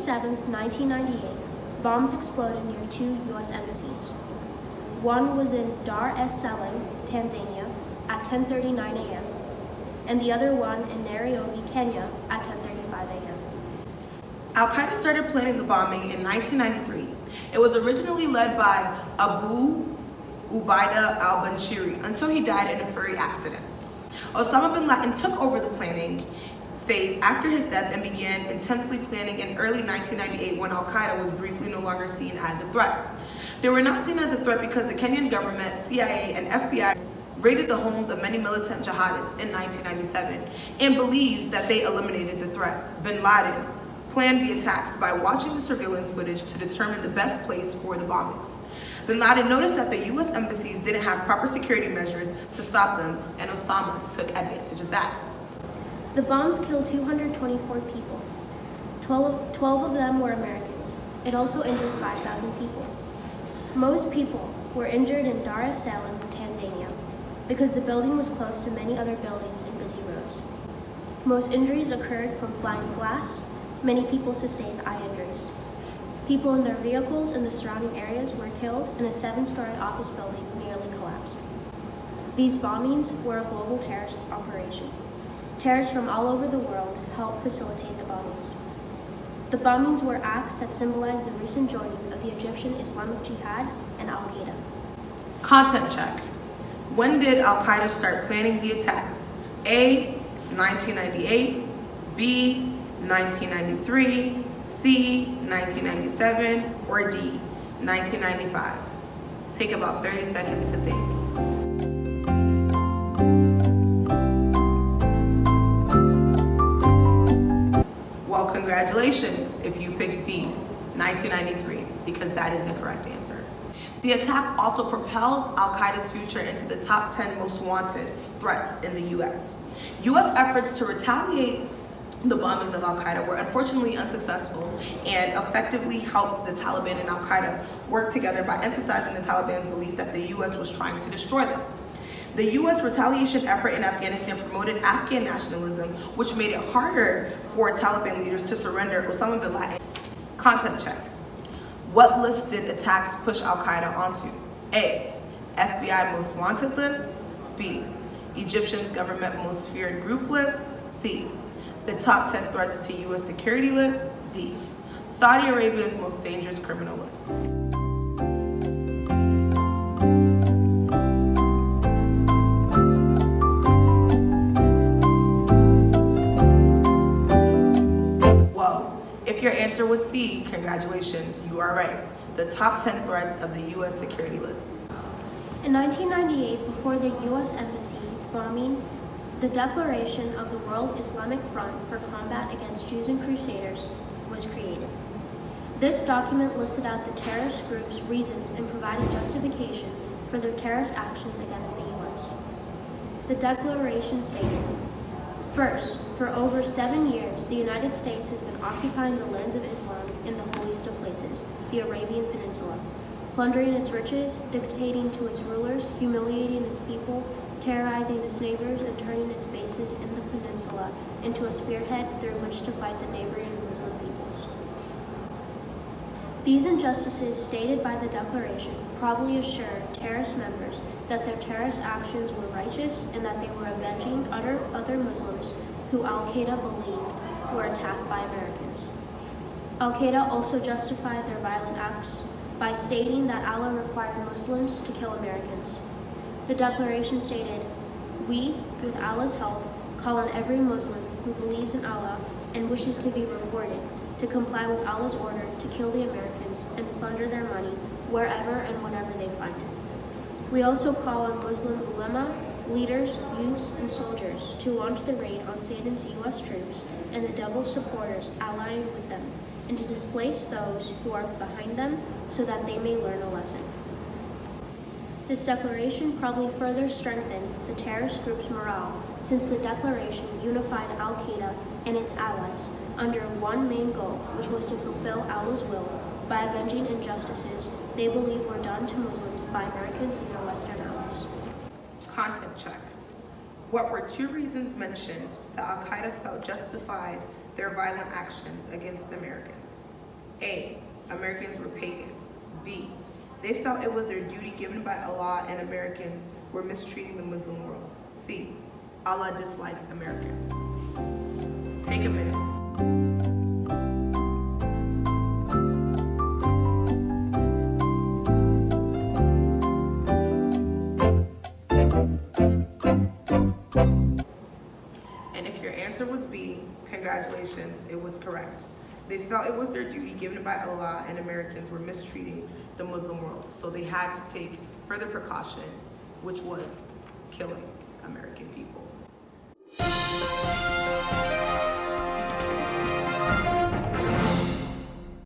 7, 1998, bombs exploded near 2 U.S. embassies. One was in Dar es Salaam, Tanzania, at 10:39 a.m., and the other one in Nairobi, Kenya, at 10:35 a.m. Al-Qaeda started planning the bombing in 1993. It was originally led by Abu Ubaidah al-Banshiri until he died in a ferry accident. Osama bin Laden took over the planning phase after his death and began intensely planning in early 1998 when Al-Qaeda was briefly no longer seen as a threat. They were not seen as a threat because the Kenyan government, CIA, and FBI raided the homes of many militant jihadists in 1997 and believed that they eliminated the threat. Bin Laden planned the attacks by watching the surveillance footage to determine the best place for the bombings. Bin Laden noticed that the U.S. embassies didn't have proper security measures to stop them, and Osama took advantage of that. The bombs killed 224 people. 12 of them were Americans. It also injured 5,000 people. Most people were injured in Dar es Salaam, Tanzania, because the building was close to many other buildings and busy roads. Most injuries occurred from flying glass. Many people sustained eye injuries. People in their vehicles in the surrounding areas were killed, and a 7-story office building nearly collapsed. These bombings were a global terrorist operation. Terrorists from all over the world helped facilitate the bombings. The bombings were acts that symbolized the recent joining of the Egyptian Islamic Jihad and Al-Qaeda. Content check. When did Al-Qaeda start planning the attacks? A, 1998, B, 1993, C, 1997, or D, 1995? Take about 30 seconds to think. Well, congratulations if you picked B, 1993, because that is the correct answer. The attack also propelled Al-Qaeda's future into the top 10 most wanted threats in the U.S. U.S. efforts to retaliate the bombings of Al-Qaeda were unfortunately unsuccessful and effectively helped the Taliban and Al-Qaeda work together by emphasizing the Taliban's belief that the U.S. was trying to destroy them. The U.S. retaliation effort in Afghanistan promoted Afghan nationalism, which made it harder for Taliban leaders to surrender Osama bin Laden. Content check. What list did attacks push Al-Qaeda onto? A, FBI most wanted list. B, Egyptian's government most feared group list. C, the top 10 threats to U.S. security list. D, Saudi Arabia's most dangerous criminal list. If your answer was C, congratulations, you are right. The top 10 threats of the U.S. security list. In 1998, before the U.S. Embassy bombing, the Declaration of the World Islamic Front for Combat Against Jews and Crusaders was created. This document listed out the terrorist group's reasons and provided justification for their terrorist actions against the U.S. The declaration stated, first, for over 7 years, the United States has been occupying the lands of Islam in the holiest of places, the Arabian Peninsula, plundering its riches, dictating to its rulers, humiliating its people, terrorizing its neighbors, and turning its bases in the peninsula into a spearhead through which to fight the neighboring Muslim peoples. These injustices stated by the declaration probably assured terrorist members that their terrorist actions were righteous and that they were avenging other Muslims who Al-Qaeda believed were attacked by Americans. Al-Qaeda also justified their violent acts by stating that Allah required Muslims to kill Americans. The declaration stated, "We, with Allah's help, call on every Muslim who believes in Allah and wishes to be rewarded to comply with Allah's order to kill the Americans and plunder their money wherever and whenever they find it. We also call on Muslim ulama, leaders, youths, and soldiers to launch the raid on Satan's U.S. troops and the devil's supporters allying with them, and to displace those who are behind them so that they may learn a lesson." This declaration probably further strengthened the terrorist group's morale, since the declaration unified Al-Qaeda and its allies under one main goal, which was to fulfill Allah's will by avenging injustices they believe were done to Muslims by Americans and their Western allies. Content check. What were 2 reasons mentioned that Al-Qaeda felt justified their violent actions against Americans? A. Americans were pagans. B. They felt it was their duty given by Allah and Americans were mistreating the Muslim world. C. Allah disliked Americans. Take a minute. And if your answer was B, congratulations, it was correct. They felt it was their duty given by Allah and Americans were mistreating the Muslim world. So they had to take further precaution, which was killing American people.